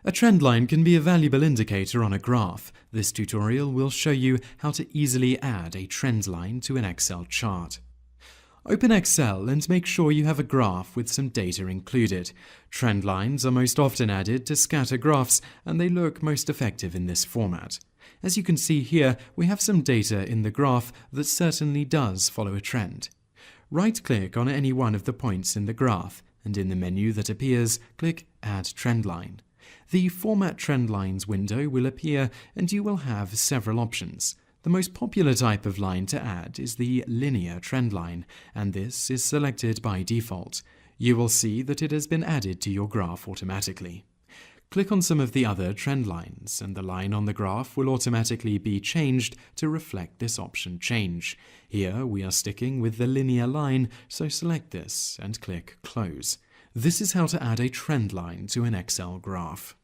A trend line can be a valuable indicator on a graph. This tutorial will show you how to easily add a trend line to an Excel chart. Open Excel and make sure you have a graph with some data included. Trend lines are most often added to scatter graphs, and they look most effective in this format. As you can see here, we have some data in the graph that certainly does follow a trend. Right-click on any one of the points in the graph, and in the menu that appears, click Add Trend Line. The Format Trend Lines window will appear, and you will have several options. The most popular type of line to add is the linear trend line, and this is selected by default. You will see that it has been added to your graph automatically. Click on some of the other trend lines, and the line on the graph will automatically be changed to reflect this option change. Here we are sticking with the linear line, so select this and click Close. This is how to add a trend line to an Excel graph.